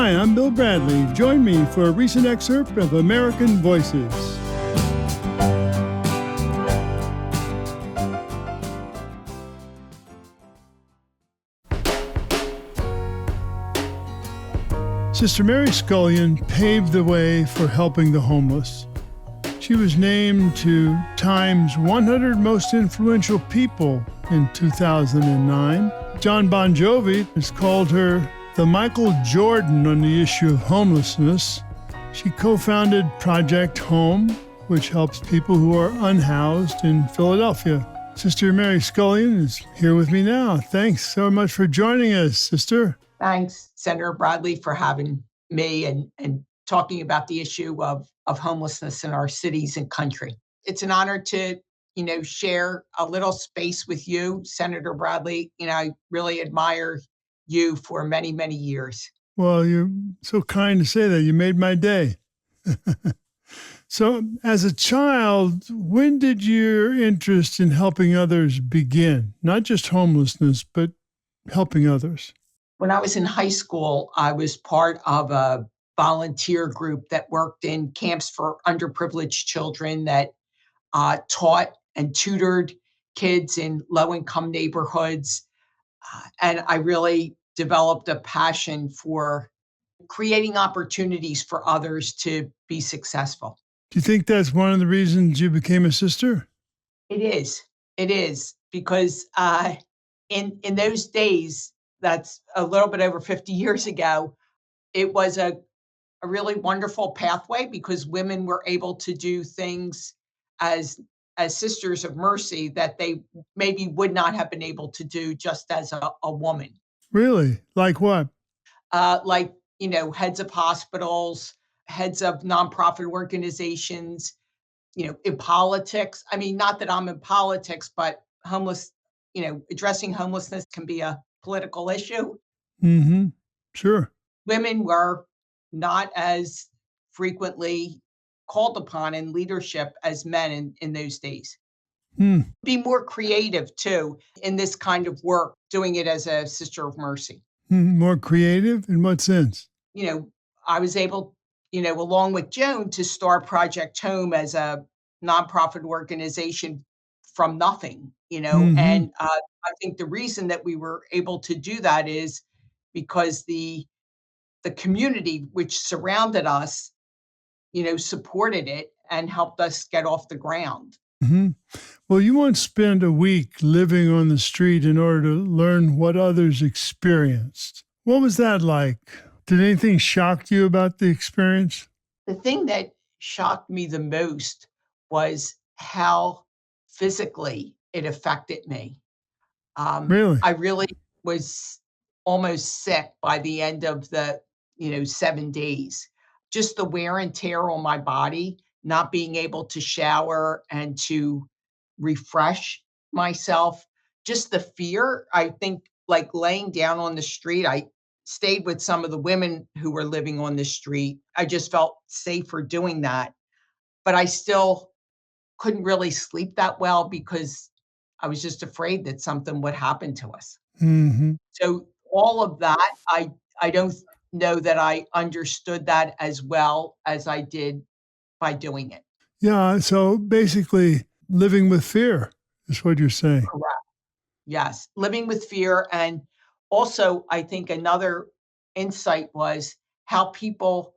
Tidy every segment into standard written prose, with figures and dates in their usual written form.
Hi, I'm Bill Bradley. Join me for a recent excerpt of American Voices. Sister Mary Scullion paved the way for helping the homeless. She was named to Time's 100 Most Influential People in 2009. John Bon Jovi has called her the Michael Jordan on the issue of homelessness. She co-founded Project Home, which helps people who are unhoused in Philadelphia. Sister Mary Scullion is here with me now. Thanks so much for joining us, Sister. Thanks, Senator Bradley, for having me and talking about the issue of homelessness in our cities and country. It's an honor to, share a little space with you, Senator Bradley. I really admire you for many, many years. Well, you're so kind to say that. You made my day. So, as a child, when did your interest in helping others begin? Not just homelessness, but helping others. When I was in high school, I was part of a volunteer group that worked in camps for underprivileged children that taught and tutored kids in low-income neighborhoods. And I really developed a passion for creating opportunities for others to be successful. Do you think that's one of the reasons you became a sister? It is. It is because in those days, that's a little bit over 50 years ago, it was a really wonderful pathway because women were able to do things as sisters of mercy that they maybe would not have been able to do just as a woman. Really? Like what? Like, heads of hospitals, heads of nonprofit organizations, in politics. I mean, not that I'm in politics, but addressing homelessness can be a political issue. Mm-hmm. Sure. Women were not as frequently called upon in leadership as men in those days. Be more creative too in this kind of work, doing it as a sister of mercy. More creative? In what sense? I was able, along with Joan, to start Project Home as a nonprofit organization from nothing, and I think the reason that we were able to do that is because the community which surrounded us, supported it and helped us get off the ground. Mm-hmm. Well, you once spent a week living on the street in order to learn what others experienced. What was that like? Did anything shock you about the experience? The thing that shocked me the most was how physically it affected me. Really? I really was almost sick by the end of the, 7 days. Just the wear and tear on my body, not being able to shower and to refresh myself, just the fear. I think like laying down on the street, I stayed with some of the women who were living on the street. I just felt safer doing that. But I still couldn't really sleep that well because I was just afraid that something would happen to us. Mm-hmm. So all of that, I don't know that I understood that as well as I did by doing it. Yeah, so basically living with fear is what you're saying. Correct. Yes, living with fear. And also, I think another insight was how people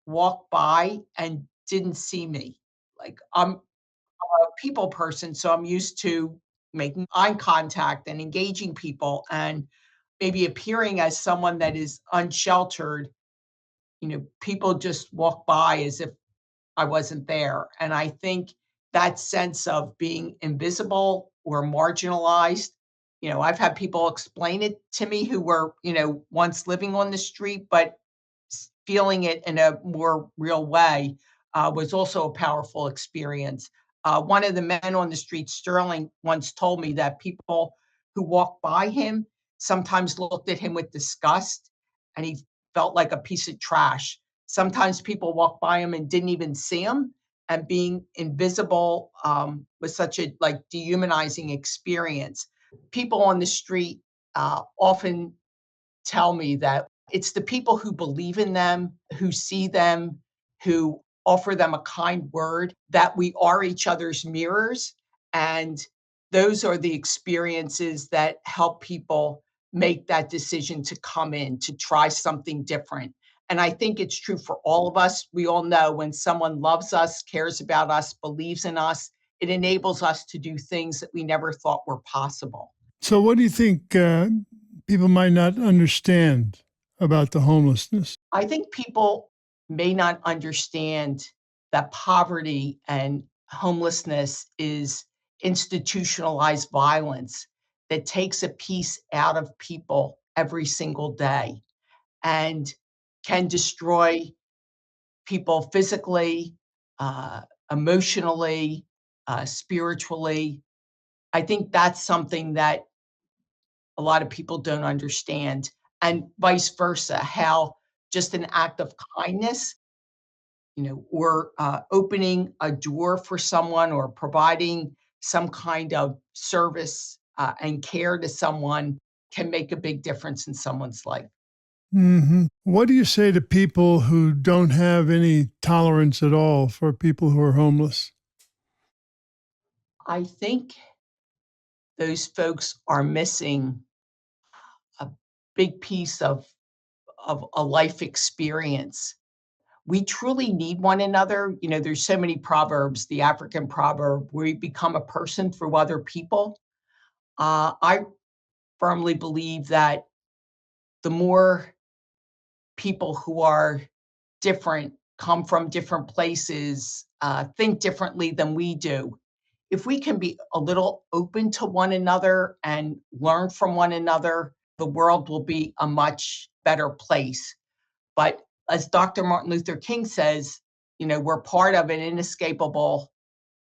walked by and didn't see me. Like I'm a people person, so I'm used to making eye contact and engaging people and maybe appearing as someone that is unsheltered. People just walk by as if I wasn't there. And I think that sense of being invisible or marginalized, I've had people explain it to me who were, once living on the street, but feeling it in a more real way was also a powerful experience. One of the men on the street, Sterling, once told me that people who walked by him sometimes looked at him with disgust and he felt like a piece of trash. Sometimes people walked by him and didn't even see him. And being invisible was such a dehumanizing experience. People on the street often tell me that It's the people who believe in them, who see them, who offer them a kind word, that we are each other's mirrors. And those are the experiences that help people make that decision to come in, to try something different. And I think it's true for all of us. We all know when someone loves us, cares about us, believes in us, it enables us to do things that we never thought were possible. So, what do you think people might not understand about the homelessness? I think people may not understand that poverty and homelessness is institutionalized violence that takes a piece out of people every single day and can destroy people physically, uh, emotionally, spiritually. I think that's something that a lot of people don't understand, and vice versa, how just an act of kindness, or opening a door for someone or providing some kind of service and care to someone can make a big difference in someone's life. What do you say to people who don't have any tolerance at all for people who are homeless? I think those folks are missing a big piece of a life experience. We truly need one another. There's so many proverbs, the African proverb, where you become a person through other people. I firmly believe that the more people who are different, come from different places, think differently than we do, if we can be a little open to one another and learn from one another, the world will be a much better place. But as Dr. Martin Luther King says, we're part of an inescapable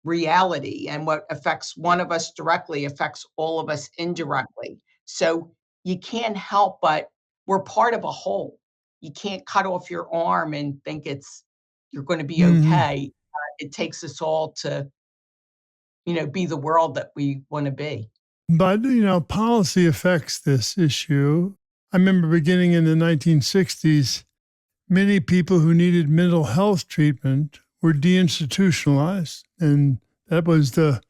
reality, and what affects one of us directly affects all of us indirectly. So you can't help but we're part of a whole. You can't cut off your arm and think you're going to be Mhm. okay. It takes us all to, be the world that we want to be. But, policy affects this issue. I remember beginning in the 1960s, many people who needed mental health treatment were deinstitutionalized. And that was the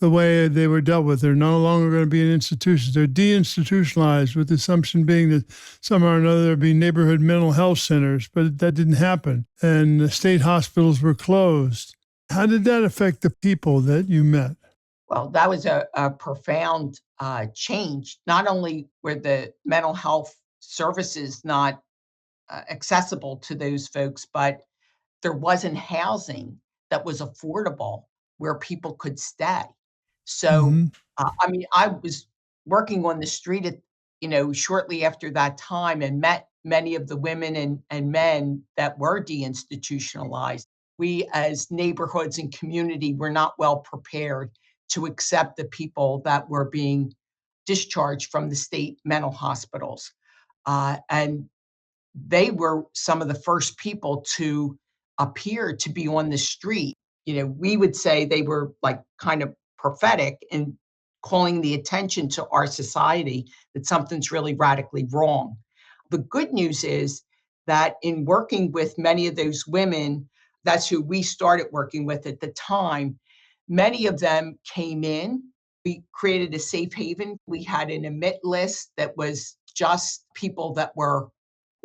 way they were dealt with. They're no longer going to be in institutions. They're deinstitutionalized, with the assumption being that somehow or another there'd be neighborhood mental health centers, but that didn't happen. And the state hospitals were closed. How did that affect the people that you met? Well, that was a profound change. Not only were the mental health services not accessible to those folks, but there wasn't housing that was affordable where people could stay. So, Hmm. I mean, I was working on the street shortly after that time and met many of the women and men that were deinstitutionalized. We, as neighborhoods and community, were not well prepared to accept the people that were being discharged from the state mental hospitals. And they were some of the first people to appear to be on the street. We would say they were like kind of prophetic in calling the attention to our society that something's really radically wrong. The good news is that in working with many of those women, that's who we started working with at the time, many of them came in. We created a safe haven. We had an admit list that was just people that were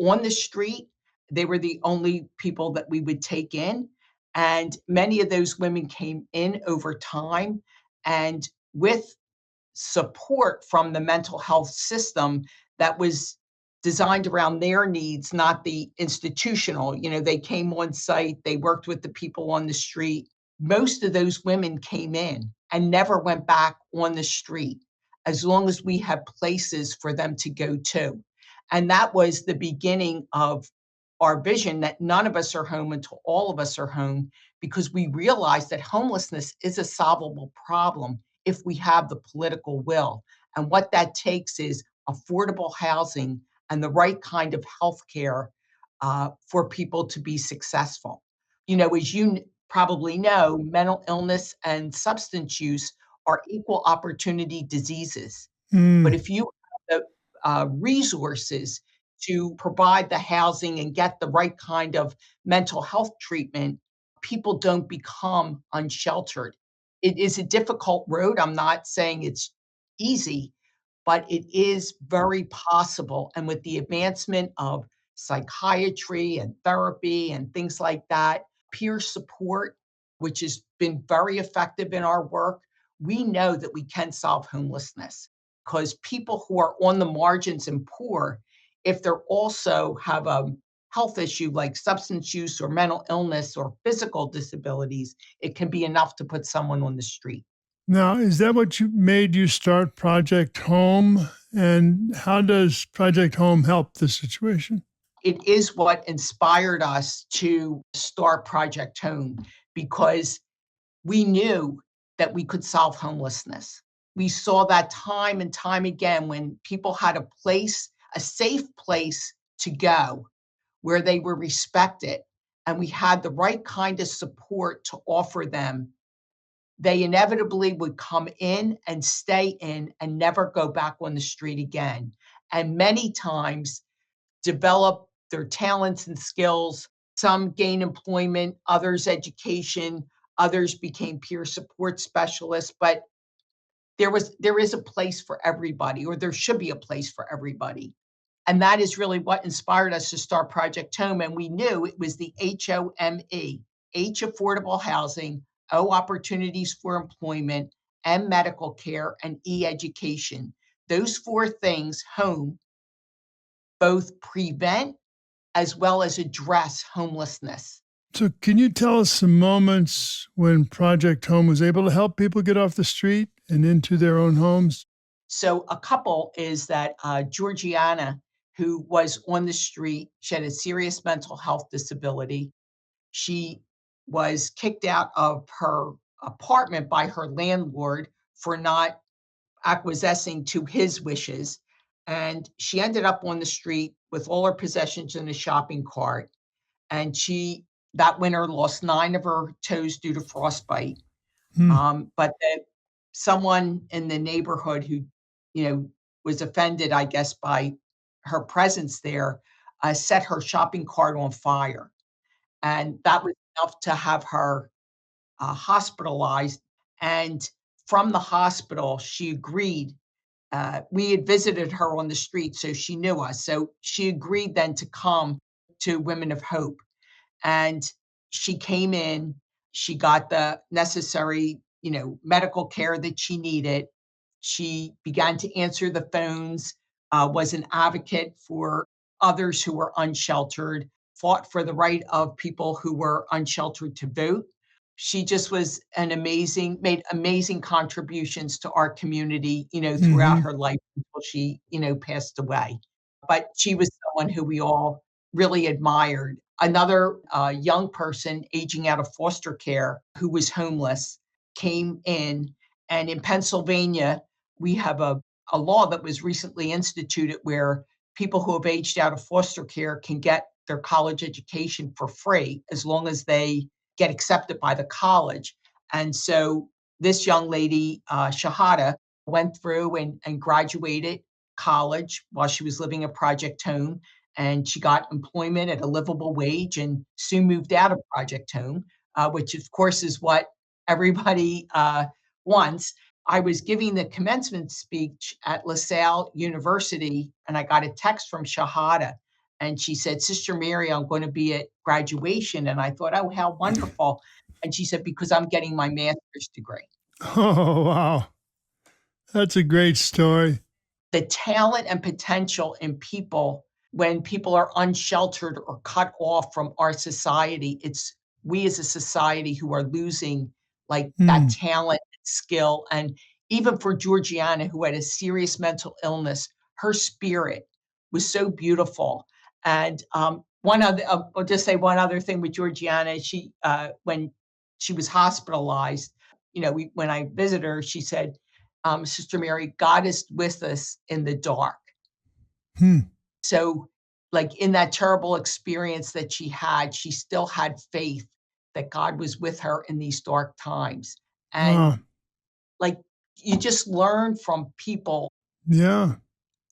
on the street. They were the only people that we would take in. And many of those women came in over time. And with support from the mental health system that was designed around their needs, not the institutional. They came on site, they worked with the people on the street. Most of those women came in and never went back on the street as long as we had places for them to go to. And that was the beginning of our vision that none of us are home until all of us are home, because we realized that homelessness is a solvable problem if we have the political will. And what that takes is affordable housing and the right kind of health care for people to be successful. As you probably know, mental illness and substance use are equal opportunity diseases. But Mm. if you have the resources, to provide the housing and get the right kind of mental health treatment, people don't become unsheltered. It is a difficult road. I'm not saying it's easy, but it is very possible. And with the advancement of psychiatry and therapy and things like that, peer support, which has been very effective in our work, we know that we can solve homelessness because people who are on the margins and poor, if they're also have a health issue like substance use or mental illness or physical disabilities, it can be enough to put someone on the street. Now, is that what made you start Project Home? And how does Project Home help the situation? It is what inspired us to start Project Home because we knew that we could solve homelessness. We saw that time and time again when people had a place, a safe place to go where they were respected and we had the right kind of support to offer them, they inevitably would come in and stay in and never go back on the street again. And many times develop their talents and skills. Some gain employment, others education, others became peer support specialists, but there is a place for everybody, or there should be a place for everybody. And that is really what inspired us to start Project Home. And we knew it was the HOME, H affordable housing, O opportunities for employment, M medical care, and E education. Those four things, home, both prevent as well as address homelessness. So, can you tell us some moments when Project Home was able to help people get off the street and into their own homes? So, a couple is that Georgiana, who was on the street, she had a serious mental health disability. She was kicked out of her apartment by her landlord for not acquiescing to his wishes. And she ended up on the street with all her possessions in a shopping cart. And she, that winter, lost 9 of her toes due to frostbite. Hmm. But someone in the neighborhood who, was offended, I guess, by her presence there, set her shopping cart on fire. And that was enough to have her hospitalized. And from the hospital, she agreed. We had visited her on the street, so she knew us. So she agreed then to come to Women of Hope. And she came in, she got the necessary, medical care that she needed. She began to answer the phones, was an advocate for others who were unsheltered, fought for the right of people who were unsheltered to vote. She just was made amazing contributions to our community, throughout Mm-hmm. her life until she, passed away. But she was someone who we all really admired. Another young person aging out of foster care who was homeless came in, and in Pennsylvania, we have a law that was recently instituted where people who have aged out of foster care can get their college education for free as long as they get accepted by the college. And so this young lady, Shahada, went through and graduated college while she was living at Project Home. And she got employment at a livable wage and soon moved out of Project Home, which, of course, is what everybody wants. I was giving the commencement speech at LaSalle University, and I got a text from Shahada. And she said, Sister Mary, I'm going to be at graduation. And I thought, oh, how wonderful. And she said, because I'm getting my master's degree. Oh, wow. That's a great story. The talent and potential in people when people are unsheltered or cut off from our society, it's we as a society who are losing like that Hmm. talent, skill. And even for Georgiana, who had a serious mental illness, her spirit was so beautiful. And I'll just say one other thing with Georgiana. She, when she was hospitalized, when I visited her, she said, Sister Mary, God is with us in the dark. Hmm. So, like in that terrible experience that she had, she still had faith that God was with her in these dark times. And Ah, like you just learn from people. yeah.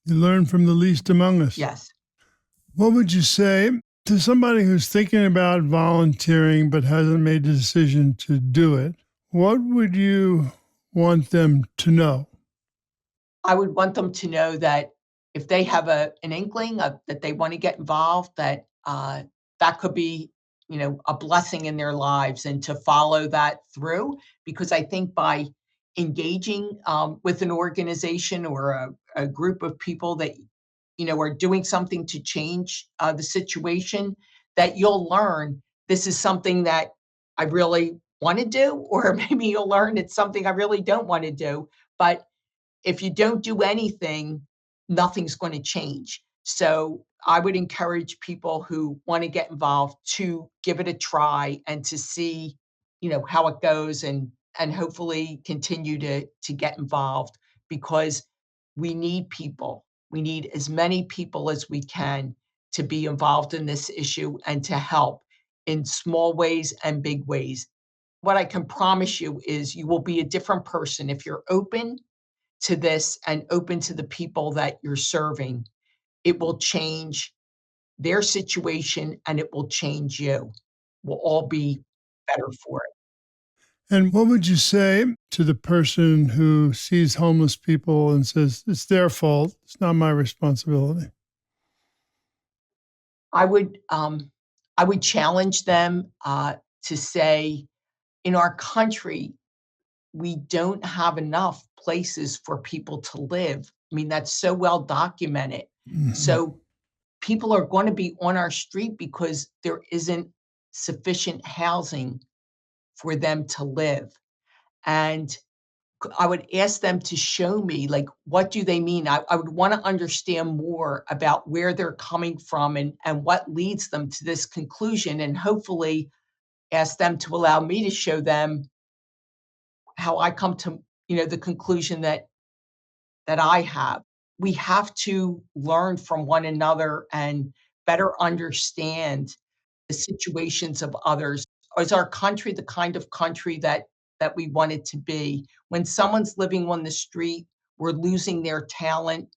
You learn from the least among us. Yes. What would you say to somebody who's thinking about volunteering but hasn't made the decision to do it? What would you want them to know? I would want them to know that if they have an inkling of that they wanna get involved, that, that could be, a blessing in their lives and to follow that through, because I think by engaging, with an organization or a group of people that, are doing something to change, the situation, that you'll learn this is something that I really wanna do, or maybe you'll learn it's something I really don't wanna do, but if you don't do anything, nothing's going to change. So I would encourage people who want to get involved to give it a try and to see, how it goes and hopefully continue to get involved because we need people. We need as many people as we can to be involved in this issue and to help in small ways and big ways. What I can promise you is you will be a different person if you're open to this and open to the people that you're serving. It will change their situation and it will change you. We'll all be better for it. And what would you say to the person who sees homeless people and says, it's their fault, it's not my responsibility? I would I would challenge them to say, in our country, we don't have enough places for people to live. I mean, that's so well documented. Mhm. So people are going to be on our street because there isn't sufficient housing for them to live. And I would ask them to show me, like, what do they mean? I would want to understand more about where they're coming from and what leads them to this conclusion. And hopefully ask them to allow me to show them how I come to, the conclusion that I have. We have to learn from one another and better understand the situations of others. Is our country the kind of country that we want it to be? When someone's living on the street, we're losing their talent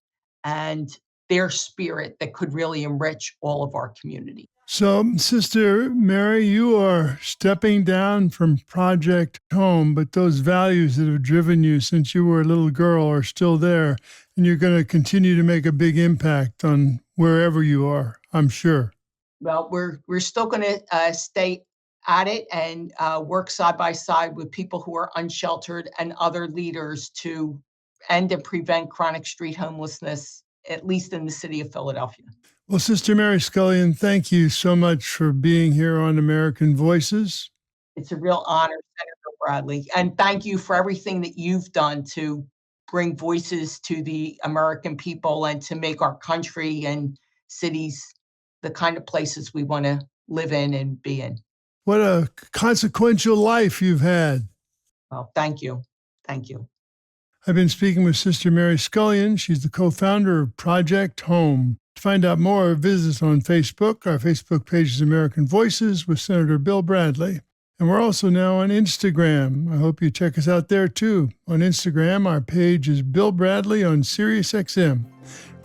and their spirit that could really enrich all of our community. So, Sister Mary, you are stepping down from Project Home, but those values that have driven you since you were a little girl are still there, and you're going to continue to make a big impact on wherever you are, I'm sure. Well, we're still gonna, stay at it and, work side by side with people who are unsheltered and other leaders to end and prevent chronic street homelessness, at least in the city of Philadelphia. Well, Sister Mary Scullion, thank you so much for being here on American Voices. It's a real honor, Senator Bradley, and thank you for everything that you've done to bring voices to the American people and to make our country and cities the kind of places we wanna live in and be in. What a consequential life you've had. Well, thank you. Thank you. I've been speaking with Sister Mary Scullion. She's the co-founder of Project Home. To find out more, visit us on Facebook. Our Facebook page is American Voices with Senator Bill Bradley. And we're also now on Instagram. I hope you check us out there too. On Instagram, our page is Bill Bradley on Sirius XM.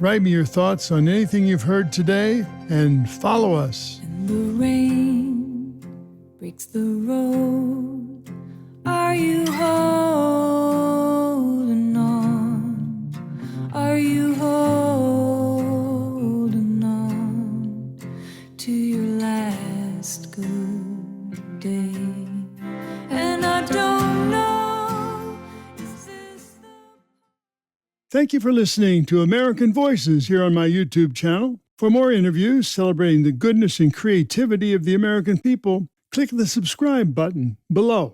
Write me your thoughts on anything you've heard today and follow us. And the rain breaks the road. Are you holding on? Are you holding on to your last good day? And I don't know, is this the... Thank you for listening to American Voices here on my YouTube channel. For more interviews celebrating the goodness and creativity of the American people, click the subscribe button below.